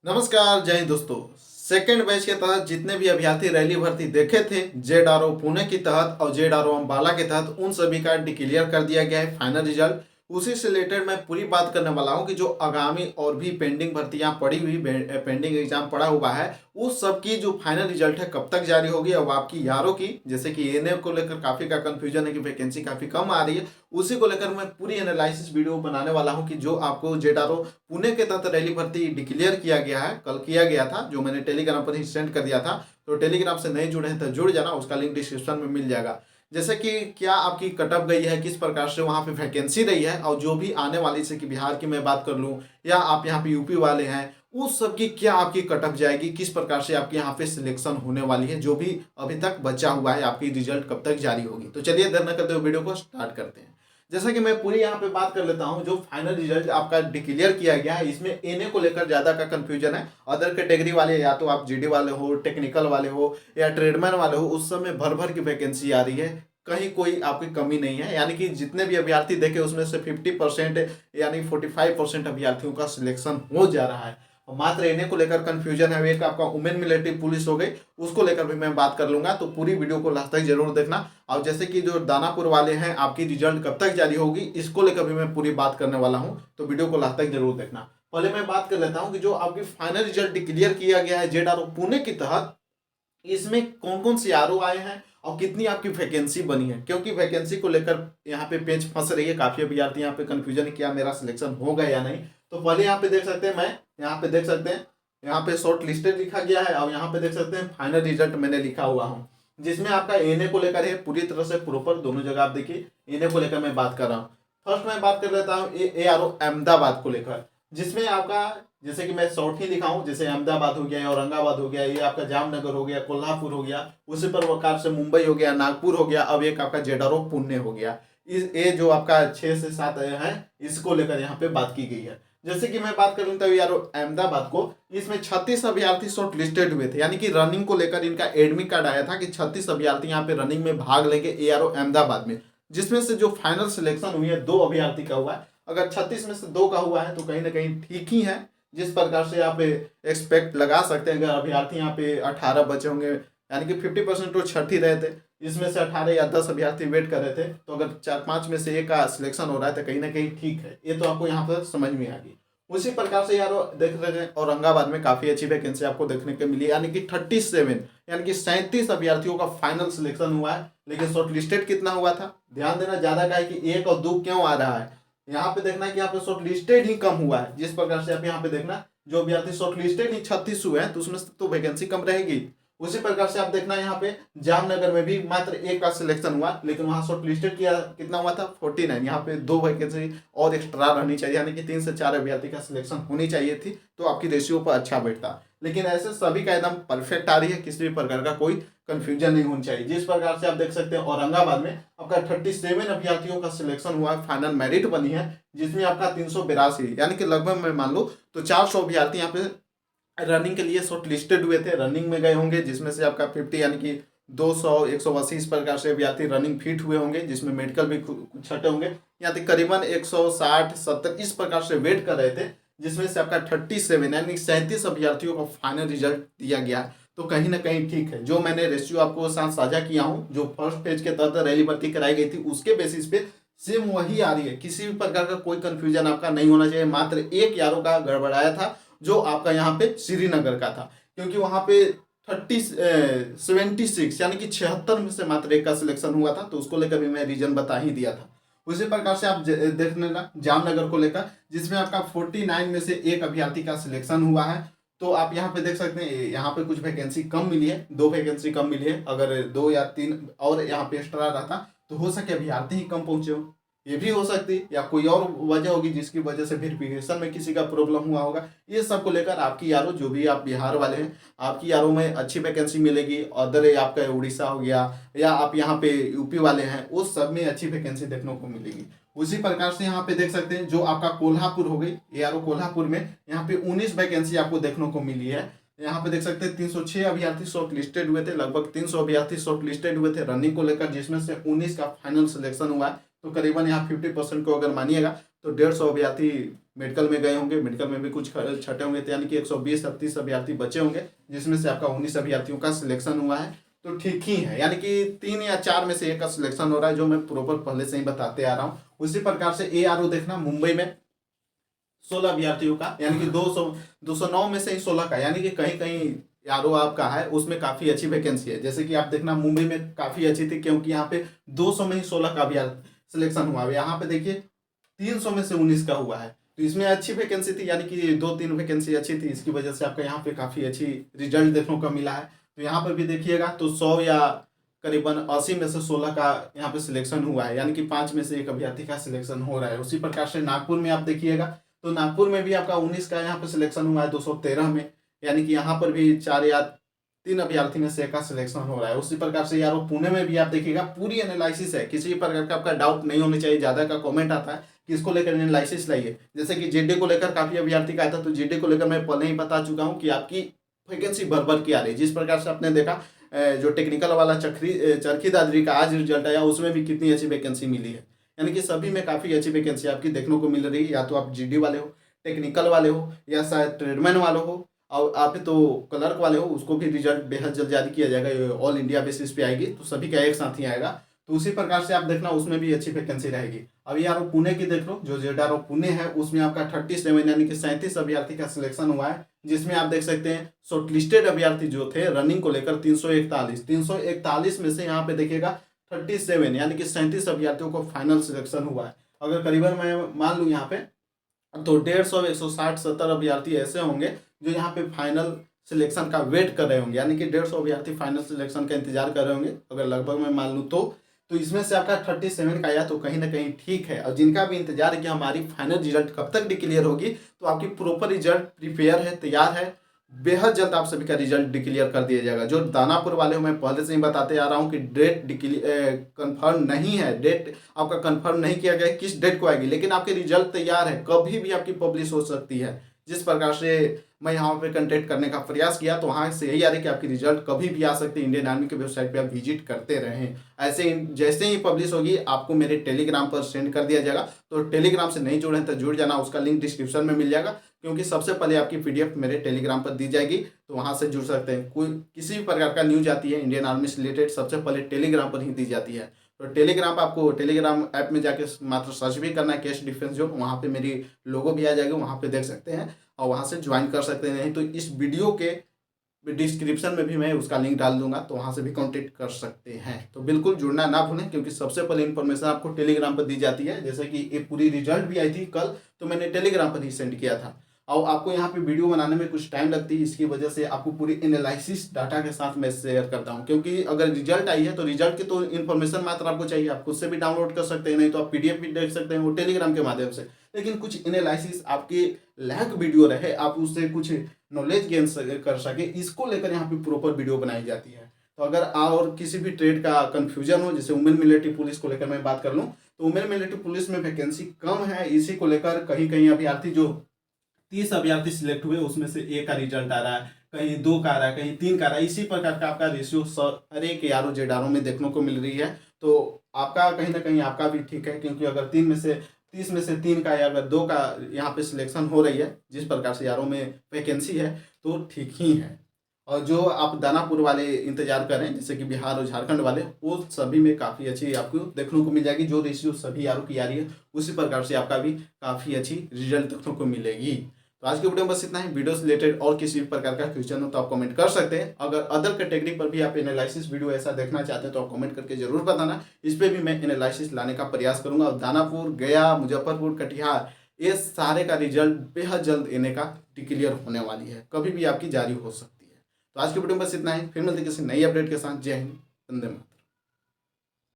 नमस्कार, जय हिंद दोस्तों। सेकेंड बैच के तहत जितने भी अभ्यर्थी रैली भर्ती देखे थे जेडआरओ पुणे की तहत और जेडआरओ अम्बाला के तहत, उन सभी का डिक्लेयर कर दिया गया है फाइनल रिजल्ट। उसी से रिलेटेड मैं पूरी बात करने वाला हूं कि जो आगामी और भी पेंडिंग भर्तियां पड़ी हुई, पेंडिंग एग्जाम पड़ा हुआ है, उस सब की जो फाइनल रिजल्ट है कब तक जारी होगी। और आपकी यारों की, जैसे कि एनए को लेकर काफ़ी का कंफ्यूजन है कि वैकेंसी काफ़ी कम आ रही है, उसी को लेकर मैं पूरी एनालिसिस वीडियो बनाने वाला हूं कि जो आपको जेडआरओ पुणे के तहत रैली भर्ती डिक्लेयर किया गया है, कल किया गया था, जो मैंने टेलीग्राम पर ही सेंड कर दिया था। तो टेलीग्राम से नहीं जुड़े हैं तो जुड़ जाना, उसका लिंक डिस्क्रिप्शन में मिल जाएगा। जैसे कि क्या आपकी कटअप गई है, किस प्रकार से वहाँ पे वैकेंसी रही है, और जो भी आने वाली, जैसे कि बिहार की मैं बात कर लूँ या आप यहाँ पे यूपी वाले हैं, उस सब की क्या आपकी कटअप जाएगी, किस प्रकार से आपके यहाँ पे सिलेक्शन होने वाली है, जो भी अभी तक बचा हुआ है, आपकी रिजल्ट कब तक जारी होगी। तो चलिए देर न करते हुए वीडियो को स्टार्ट करते हैं। जैसा कि मैं पूरी यहाँ पे बात कर लेता हूँ, जो फाइनल रिजल्ट आपका डिक्लेयर किया गया है, इसमें एनए को लेकर ज़्यादा का कंफ्यूजन है। अदर कैटेगरी वाले, या तो आप जीडी वाले हो, टेक्निकल वाले हो या ट्रेडमैन वाले हो, उस समय भर भर की वैकेंसी आ रही है, कहीं कोई आपकी कमी नहीं है। यानी कि जितने भी अभ्यर्थी देखे उसमें से 50% यानी 45% अभ्यर्थियों का सिलेक्शन हो जा रहा है। और मात्र एनए को लेकर कंफ्यूजन है। एक आपका वुमेन मिलिट्री पुलिस हो गई, उसको लेकर भी मैं बात कर लूंगा, तो पूरी वीडियो को लास्ट तक जरूर देखना। और जैसे कि जो दानापुर वाले हैं, आपकी रिजल्ट कब तक जारी होगी, इसको लेकर भी मैं पूरी बात करने वाला हूं, तो वीडियो को लास्ट तक जरूर देखना। पहले मैं बात कर लेता हूं कि जो आपकी फाइनल रिजल्ट डिक्लेयर किया गया है जेडआरओ पुणे की तहत, इसमें कौन कौन सी आरओ आए हैं और कितनी आपकी वैकेंसी बनी है। क्योंकि वैकेंसी को लेकर यहाँ पे पेज फंस रही है, काफी अभ्यर्थी यहाँ पे कंफ्यूजन है क्या मेरा सिलेक्शन होगा या नहीं। तो पहले यहाँ पे देख सकते हैं, मैं यहाँ पे देख सकते हैं, यहाँ पे शॉर्ट लिस्टेड लिखा गया है, और यहाँ पे देख सकते हैं फाइनल रिजल्ट मैंने लिखा हुआ हूँ, जिसमें आपका एनए को लेकर है पूरी तरह से प्रॉपर, दोनों जगह आप देखिए एनए को लेकर मैं बात कर रहा हूँ। फर्स्ट मैं बात कर लेता हूँ ए आर ओ अहमदाबाद को लेकर, जिसमें आपका, जैसे कि मैं शॉर्ट ही लिखा हूँ, जैसे अहमदाबाद हो गया, औरंगाबाद हो गया, ये आपका जामनगर हो गया, कोल्हापुर हो गया, उसी प्रकार से मुंबई हो गया, नागपुर हो गया, अब एक आपका जेडआरओ पुणे हो गया। इस ये जो आपका 6 से 7 है, इसको लेकर यहाँ पे बात की गई है। जैसे कि मैं बात करूँ तो यार अहमदाबाद को, इसमें 36 अभ्यर्थी शॉर्ट लिस्टेड हुए थे, यानी कि रनिंग को लेकर इनका एडमिट कार्ड आया था कि 36 अभ्यर्थी यहाँ पे रनिंग में भाग लेंगे एआरओ अहमदाबाद में, जिसमें से जो फाइनल सिलेक्शन हुई है 2 अभ्यर्थी का हुआ है। अगर 36 में से 2 का हुआ है तो कहीं ना कहीं ठीक ही है, जिस प्रकार से आप एक्सपेक्ट लगा सकते हैं। अगर अभ्यर्थी यहाँ पे 18 बचे होंगे, यानी कि 50% तो छठ ही रहे थे, इसमें से 18 या 10 अभ्यर्थी वेट कर रहे थे, तो अगर 4-5 में से एक का सिलेक्शन हो रहा है तो कहीं ना कहीं ठीक है। ये तो आपको यहाँ पर समझ में आ गई। उसी प्रकार से यार देख रहे हैं, औरंगाबाद में काफी अच्छी वैकेंसी आपको देखने को मिली, यानी कि 37 यानी कि 37 अभ्यर्थियों का फाइनल सिलेक्शन हुआ है। लेकिन शॉर्ट लिस्टेड कितना हुआ था, ध्यान देना, ज्यादा का है कि 1 और 2 क्यों आ रहा है। यहाँ पे देखना कि यहाँ पे शॉर्ट लिस्टेड ही कम हुआ है, जिस प्रकार से आप यहाँ पे देखना, जो अभ्यर्थी शॉर्ट लिस्टेड ही 36 हुए हैं, तो उसमें तो वैकेंसी कम रहेगी। उसी प्रकार से आप देखना यहाँ पे जामनगर में भी मात्र 1 का सिलेक्शन हुआ, लेकिन वहां शॉर्ट लिस्टेड किया कितना हुआ था, 49। यहाँ पे 2 वैकेंसी और एक्स्ट्रा रहनी चाहिए, यानी कि 3 से 4 अभ्यर्थी का सिलेक्शन होनी चाहिए थी, तो आपकी रेशियो पर अच्छा बैठता। लेकिन ऐसे सभी का एकदम परफेक्ट आ रही है, किसी भी प्रकार का कोई कंफ्यूजन नहीं होनी चाहिए। जिस प्रकार से आप देख सकते हैं औरंगाबाद में आपका 37 अभ्यर्थियों का सिलेक्शन हुआ, फाइनल मेरिट बनी है, जिसमें आपका 382 यानी कि लगभग मैं मान लो तो 400 अभ्यर्थी यहाँ पे रनिंग के लिए शॉर्ट लिस्टेड हुए थे, रनिंग में गए होंगे, जिसमें से आपका 50 यानी कि 200 180 इस प्रकार से अभ्यर्थी रनिंग फिट हुए होंगे, जिसमें मेडिकल भी कुछ छटे होंगे। यहाँ तक करीबन 160-70 इस प्रकार से वेट कर रहे थे, जिसमें से आपका 37 यानी 37 अभ्यर्थियों का फाइनल रिजल्ट दिया गया। तो कहीं ना कहीं ठीक है, जो मैंने रेशियो आपको साथ साझा किया हूँ, जो फर्स्ट पेज के तहत रैली भर्ती कराई गई थी, उसके बेसिस पे सेम वही आ रही है। किसी भी प्रकार का कोई कंफ्यूजन आपका नहीं होना चाहिए। मात्र एक यारों का गड़बड़ाया था, जो आपका यहाँ पे श्रीनगर का था, क्योंकि वहां पे 76 यानी कि 76 में से मात्र 1 का सिलेक्शन हुआ था, तो उसको लेकर भी मैं रीजन बता ही दिया था। उसी प्रकार से आप देख लेना जामनगर को लेकर, जिसमें आपका 49 में से 1 अभ्यर्थी का सिलेक्शन हुआ है। तो आप यहाँ पे देख सकते हैं, यहाँ पे कुछ वैकेंसी कम मिली है, 2 वैकेंसी कम मिली है। अगर 2 या 3 और यहाँ पे एक्स्ट्रा रहता तो हो सके अभ्यर्थी ही कम पहुंचे हो, ये भी हो सकती, या कोई और वजह होगी जिसकी वजह से वेरिफिकेशन में किसी का प्रॉब्लम हुआ होगा। ये सब को लेकर आपकी यारों, जो भी आप बिहार वाले हैं, आपकी यारों में अच्छी वैकेंसी मिलेगी। अदर आपका उड़ीसा हो गया, या आप यहाँ पे यूपी वाले हैं, उस सब में अच्छी वैकेंसी देखने को मिलेगी। उसी प्रकार से यहाँ पे देख सकते हैं, जो आपका कोल्हापुर हो गई, यारों कोल्हापुर में यहाँ पे 19 वैकेंसी आपको देखने को मिली है। यहाँ पे देख सकते हैं 306 अभ्यर्थी शॉर्ट लिस्टेड हुए थे, लगभग 300 अभ्यर्थी शॉर्ट लिस्टेड हुए थे रनिंग को लेकर, जिसमें से 19 का फाइनल सिलेक्शन हुआ है। तो करीबन यहाँ 50% को अगर मानिएगा तो 150 अभ्यर्थी मेडिकल में गए होंगे, मेडिकल में भी कुछ छटे होंगे, तो यानी कि 120-130 अभ्यर्थी बचे होंगे, जिसमें से आपका 19 अभ्यर्थियों का सिलेक्शन हुआ है। तो ठीक ही है, यानी कि 3 या 4 में से एक का सिलेक्शन हो रहा है, जो मैं प्रॉपर पहले से ही बताते आ रहा हूँ। उसी प्रकार से ARO देखना, मुंबई में 16 अभ्यर्थियों का, यानी कि 209 में से ही 16 का, यानी कि कहीं कहीं यारो आपका है उसमें काफ़ी अच्छी वैकेंसी है। जैसे कि आप देखना मुंबई में काफ़ी अच्छी थी, क्योंकि यहाँ पे 200 में ही 16 का अभ्यर्थी सिलेक्शन हुआ है। यहाँ पे देखिए 300 में से 19 का हुआ है, तो इसमें अच्छी वैकेंसी थी, यानी कि 2-3 वैकेंसी अच्छी थी, इसकी वजह से आपका यहाँ पे काफ़ी अच्छी रिजल्ट देखने को मिला है। तो यहाँ पर भी देखिएगा तो 100 या करीबन 80 में से 16 का यहाँ पे सिलेक्शन हुआ है, यानी कि 5 में से एक अभ्यर्थी का सिलेक्शन हो रहा है। उसी प्रकार से नागपुर में आप देखिएगा तो नागपुर में भी आपका 19 का यहाँ पे सिलेक्शन हुआ है 213 में, यानी कि यहाँ पर भी 4 या 3 अभ्यर्थी में से एक का सिलेक्शन हो रहा है। उसी प्रकार से यारो पुणे में भी आप देखिएगा पूरी एनालिसिस है, किसी प्रकार का आपका डाउट नहीं होनी चाहिए। ज़्यादा का कमेंट आता है कि इसको लेकर एनालिसिस लाइए, जैसे कि जेडी को लेकर काफ़ी अभ्यर्थी का आता है, तो जेडी को लेकर मैं पहले ही बता चुका हूँ कि आपकी वैकेंसी भर की आ रही है। जिस प्रकार से आपने देखा जो टेक्निकल वाला चरखी दादरी का आज रिजल्ट आया, उसमें भी कितनी अच्छी वैकेंसी मिली है, यानी कि सभी में काफ़ी अच्छी वैकेंसी आपकी देखने को मिल रही है। या तो आप जीडी वाले हो, टेक्निकल वाले हो, या शायद ट्रेडमैन वाले हो, और आप तो क्लर्क वाले हो, उसको भी रिजल्ट बेहद जल्द जारी किया जाएगा, ये ऑल इंडिया बेसिस पे आएगी, तो सभी का एक साथ ही आएगा। तो उसी प्रकार से आप देखना उसमें भी अच्छी वैकेंसी रहेगी। अभी यार पुणे की देख लो, जो जेडआरओ पुणे है उसमें आपका 37 यानी कि 37 अभ्यर्थी का सिलेक्शन हुआ है, जिसमें आप देख सकते हैं शॉर्टलिस्टेड अभ्यर्थी जो थे रनिंग को लेकर 341 में से यहाँ पे देखिएगा 37 यानी कि 37 अभ्यर्थियों को फाइनल सिलेक्शन हुआ है। अगर करीबन मैं मान लूँ यहाँ पे तो 150, 160, 70 अभ्यर्थी ऐसे होंगे जो यहाँ पे फाइनल सिलेक्शन का वेट कर रहे होंगे, यानी कि 150 अभ्यर्थी फाइनल सिलेक्शन का इंतजार कर रहे होंगे, अगर लगभग मैं मान लूँ तो इसमें से आपका 37 का आया तो कहीं ना कहीं ठीक है। और जिनका भी इंतजार है कि हमारी फाइनल रिजल्ट कब तक डिक्लेयर होगी, तो आपकी प्रॉपर रिजल्ट प्रिपेयर है, तैयार है, बेहद जल्द आप सभी का रिजल्ट डिक्लेयर कर दिया जाएगा। जो दानापुर वाले हो मैं पहले से ही बताते आ रहा हूँ कि डेट कंफर्म नहीं है, डेट आपका कंफर्म नहीं किया गया किस डेट को आएगी, लेकिन आपके रिजल्ट तैयार है, कभी भी आपकी पब्लिश हो सकती है। जिस प्रकार से मैं यहाँ पे कंटेक्ट करने का प्रयास किया तो वहाँ से यही आ रही है कि आपकी रिजल्ट कभी भी आ सकती है। इंडियन आर्मी के वेबसाइट पे आप विजिट करते रहें, ऐसे जैसे ही पब्लिश होगी आपको मेरे टेलीग्राम पर सेंड कर दिया जाएगा। तो टेलीग्राम से नहीं जुड़े हैं तो जुड़ जाना, उसका लिंक डिस्क्रिप्शन में मिल जाएगा, क्योंकि सबसे पहले आपकी PDF मेरे टेलीग्राम पर दी जाएगी, तो वहाँ से जुड़ सकते हैं। कोई किसी भी प्रकार का न्यूज आती है इंडियन आर्मी से रिलेटेड सबसे पहले टेलीग्राम पर ही दी जाती है। तो टेलीग्राम आपको टेलीग्राम ऐप में जाके मात्र सर्च भी करना है कैश डिफेंस जोन, वहाँ पे मेरी लोगो भी आ जाएगी, वहाँ पे देख सकते हैं और वहाँ से ज्वाइन कर सकते हैं। नहीं तो इस वीडियो के डिस्क्रिप्शन में भी मैं उसका लिंक डाल दूंगा, तो वहाँ से भी कांटेक्ट कर सकते हैं। तो बिल्कुल जुड़ना ना भूलें, क्योंकि सबसे पहले इन्फॉर्मेशन आपको टेलीग्राम पर दी जाती है। जैसे कि ये पूरी रिजल्ट भी आई थी कल, तो मैंने टेलीग्राम पर ही सेंड किया था। और आपको यहाँ पे वीडियो बनाने में कुछ टाइम लगती है, इसकी वजह से आपको पूरी एनालिसिस डाटा के साथ मैं शेयर करता हूँ, क्योंकि अगर रिजल्ट आई है तो रिजल्ट की तो इन्फॉर्मेशन मात्र आपको चाहिए, आप खुद से भी डाउनलोड कर सकते हैं, नहीं तो आप PDF भी देख सकते हैं वो टेलीग्राम के माध्यम से। लेकिन कुछ एनालिसिस आपकी लाइक वीडियो रहे, आप उससे कुछ नॉलेज गेन कर सके, इसको लेकर यहाँ पे प्रॉपर वीडियो बनाई जाती है। तो अगर और किसी भी ट्रेड का कंफ्यूजन हो, जैसे वुमेन मिलिट्री पुलिस को लेकर मैं बात कर लूँ, तो वुमेन मिलिट्री पुलिस में वैकेंसी कम है, इसी को लेकर कहीं कहीं अभ्यर्थी जो 30 अभ्यर्थी सिलेक्ट हुए उसमें से एक का रिजल्ट आ रहा है, कहीं 2 का आ रहा है, कहीं 3 का आ रहा है। इसी प्रकार का आपका रेशियो हर एक यारो जेडारो में देखने को मिल रही है। तो आपका कहीं ना कहीं आपका भी ठीक है, क्योंकि अगर 30 में से 3 का या अगर 2 का यहाँ पे सिलेक्शन हो रही है, जिस प्रकार से यारों में वैकेंसी है, तो ठीक ही है। और जो आप दानापुर वाले इंतजार करें, जैसे कि बिहार और झारखंड वाले, वो सभी में काफ़ी अच्छी आपको देखने को मिल जाएगी। जो रेशियो सभी यारों की आ रही है, उसी प्रकार से आपका भी काफ़ी अच्छी रिजल्ट देखने को मिलेगी। तो आज की वीडियो में बस इतना ही। वीडियो से रिलेटेड और किसी भी प्रकार का क्वेश्चन हो तो आप कमेंट कर सकते हैं। अगर अदर कैटेगरी पर भी आप एनालिसिस वीडियो ऐसा देखना चाहते हैं तो आप कमेंट करके जरूर बताना, इस पर भी मैं एनालिसिस लाने का प्रयास करूंगा। और दानापुर, गया, मुजफ्फरपुर, कटिहार, ये सारे का रिजल्ट बेहद जल्द इन्हें का डिक्लेयर होने वाली है, कभी भी आपकी जारी हो सकती है। तो आज की वीडियो में बस इतना ही, फिर मिलते किसी नई अपडेट के साथ। जय हिंद, वंदे मातरम।